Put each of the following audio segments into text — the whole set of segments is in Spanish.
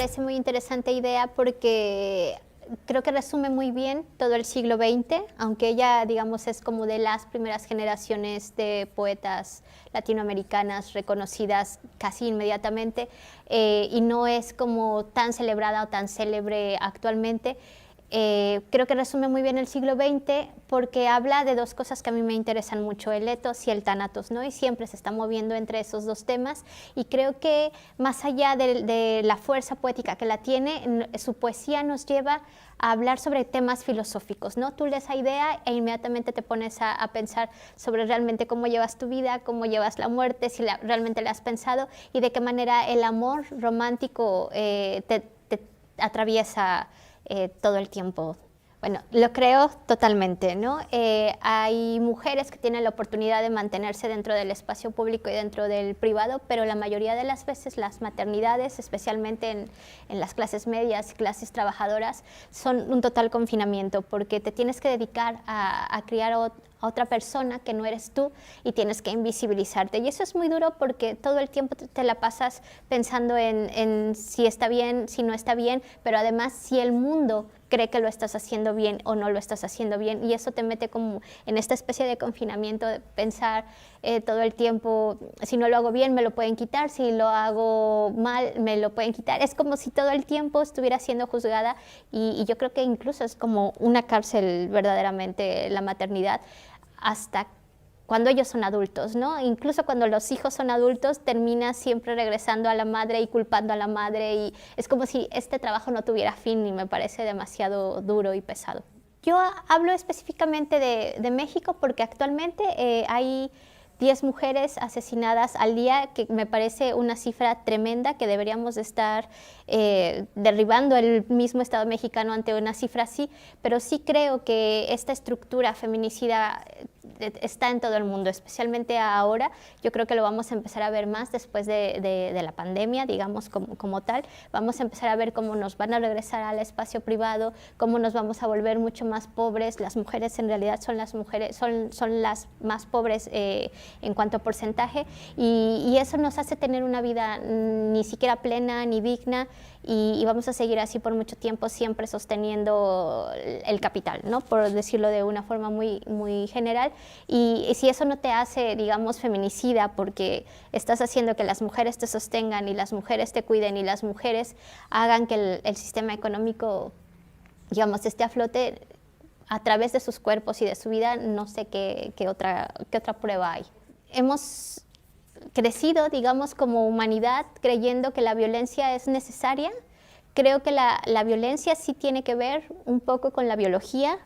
parece muy interesante idea porque creo que resume muy bien todo el siglo XX, aunque ella, digamos, es como de las primeras generaciones de poetas latinoamericanas reconocidas casi inmediatamente, y no es como tan celebrada o tan célebre actualmente. Creo que resume muy bien el siglo XX porque habla de dos cosas que a mí me interesan mucho, el ethos y el thanatos, ¿no? Y siempre se está moviendo entre esos dos temas, y creo que más allá de la fuerza poética que la tiene, su poesía nos lleva a hablar sobre temas filosóficos, ¿no? Tú lees esa idea e inmediatamente te pones a pensar sobre realmente cómo llevas tu vida, cómo llevas la muerte, si realmente la has pensado y de qué manera el amor romántico te atraviesa todo el tiempo. Bueno, lo creo totalmente, ¿no? Hay mujeres que tienen la oportunidad de mantenerse dentro del espacio público y dentro del privado, pero la mayoría de las veces las maternidades, especialmente en las clases medias y clases trabajadoras, son un total confinamiento porque te tienes que dedicar a criar a otra persona que no eres tú y tienes que invisibilizarte. Y eso es muy duro porque todo el tiempo te la pasas pensando en si está bien, si no está bien, pero además si el mundo cree que lo estás haciendo bien o no lo estás haciendo bien, y eso te mete como en esta especie de confinamiento de pensar todo el tiempo, si no lo hago bien me lo pueden quitar, si lo hago mal me lo pueden quitar. Es como si todo el tiempo estuviera siendo juzgada, y yo creo que incluso es como una cárcel verdaderamente la maternidad, hasta cuando ellos son adultos, ¿no? Incluso cuando los hijos son adultos, termina siempre regresando a la madre y culpando a la madre, y es como si este trabajo no tuviera fin, y me parece demasiado duro y pesado. Yo hablo específicamente de México porque actualmente hay 10 mujeres asesinadas al día, que me parece una cifra tremenda, que deberíamos de estar derribando el mismo Estado mexicano ante una cifra así, pero sí creo que esta estructura feminicida está en todo el mundo, especialmente ahora. Yo creo que lo vamos a empezar a ver más después de la pandemia, digamos, como tal. Vamos a empezar a ver cómo nos van a regresar al espacio privado, cómo nos vamos a volver mucho más pobres. Las mujeres en realidad son las más pobres en cuanto a porcentaje, y eso nos hace tener una vida ni siquiera plena ni digna, y vamos a seguir así por mucho tiempo, siempre sosteniendo el capital, ¿no? Por decirlo de una forma muy general. Y si eso no te hace, digamos, feminicida, porque estás haciendo que las mujeres te sostengan y las mujeres te cuiden y las mujeres hagan que el sistema económico, digamos, esté a flote a través de sus cuerpos y de su vida, no sé qué otra prueba hay. Hemos crecido, digamos, como humanidad creyendo que la violencia es necesaria. Creo que la violencia sí tiene que ver un poco con la biología,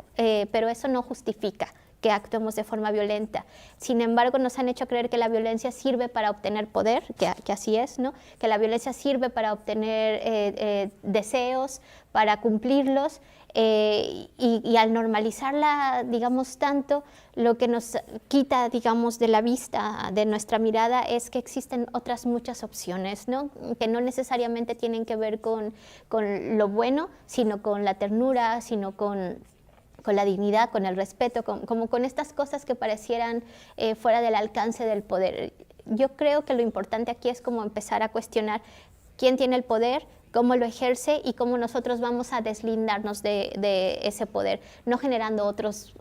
pero eso no justifica que actuemos de forma violenta. Sin embargo, nos han hecho creer que la violencia sirve para obtener poder, que así es, ¿no? Que la violencia sirve para obtener deseos, para cumplirlos, y al normalizarla, digamos, tanto, lo que nos quita, digamos, de la vista, de nuestra mirada, es que existen otras muchas opciones, ¿no? Que no necesariamente tienen que ver con lo bueno, sino con la ternura, sino con la dignidad, con el respeto, como con estas cosas que parecieran fuera del alcance del poder. Yo creo que lo importante aquí es como empezar a cuestionar quién tiene el poder, cómo lo ejerce y cómo nosotros vamos a deslindarnos de ese poder, no generando otros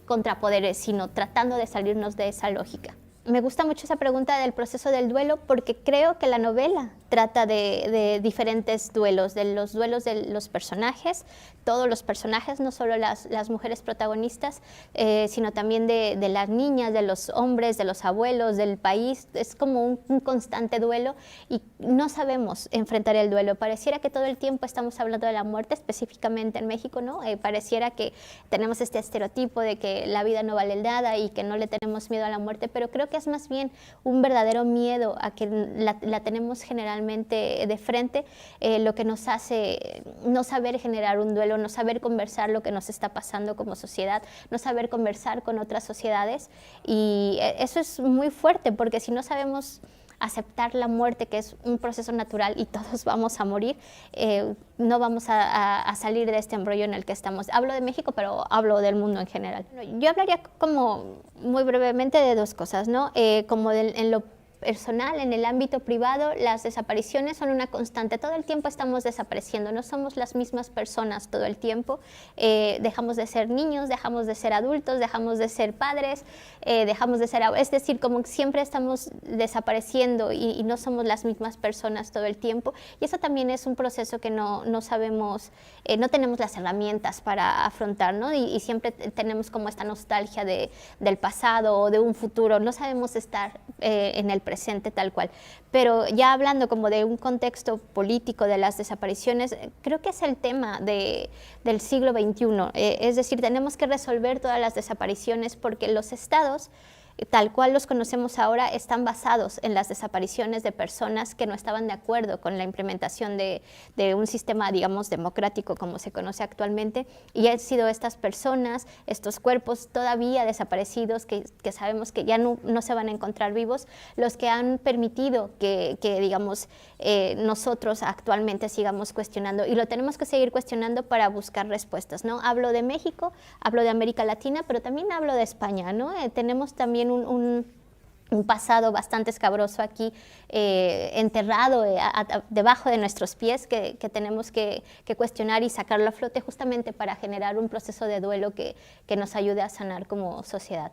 contrapoderes, sino tratando de salirnos de esa lógica. Me gusta mucho esa pregunta del proceso del duelo, porque creo que la novela trata de diferentes duelos, de los duelos de los personajes, todos los personajes, no solo las mujeres protagonistas, sino también de las niñas, de los hombres, de los abuelos, del país. Es como un constante duelo, y no sabemos enfrentar el duelo. Pareciera que todo el tiempo estamos hablando de la muerte, específicamente en México, ¿no? Pareciera que tenemos este estereotipo de que la vida no vale nada y que no le tenemos miedo a la muerte, pero creo que es más bien un verdadero miedo a que la tenemos generalmente de frente, lo que nos hace no saber generar un duelo, no saber conversar lo que nos está pasando como sociedad, no saber conversar con otras sociedades, y eso es muy fuerte, porque si no sabemos aceptar la muerte, que es un proceso natural y todos vamos a morir, no vamos a salir de este embrollo en el que estamos. Hablo de México, pero hablo del mundo en general. Yo hablaría como muy brevemente de dos cosas, ¿no? Como en lo personal, en el ámbito privado, las desapariciones son una constante. Todo el tiempo estamos desapareciendo, no somos las mismas personas todo el tiempo. Dejamos de ser niños, dejamos de ser adultos, dejamos de ser padres, dejamos de ser... Es decir, como que siempre estamos desapareciendo y no somos las mismas personas todo el tiempo. Y eso también es un proceso que no sabemos, no tenemos las herramientas para afrontar, ¿no? Y siempre tenemos como esta nostalgia del pasado o de un futuro. No sabemos estar en el presente tal cual. Pero ya hablando como de un contexto político de las desapariciones, creo que es el tema del siglo XXI. Es decir, tenemos que resolver todas las desapariciones porque los estados, tal cual los conocemos ahora, están basados en las desapariciones de personas que no estaban de acuerdo con la implementación de un sistema, digamos, democrático como se conoce actualmente, y han sido estas personas, estos cuerpos todavía desaparecidos que sabemos que ya no se van a encontrar vivos, los que han permitido que digamos, nosotros actualmente sigamos cuestionando, y lo tenemos que seguir cuestionando para buscar respuestas, ¿no? Hablo de México, hablo de América Latina, pero también hablo de España, ¿no? Tenemos también un pasado bastante escabroso aquí, enterrado debajo de nuestros pies, que tenemos que cuestionar y sacarlo a flote justamente para generar un proceso de duelo que nos ayude a sanar como sociedad.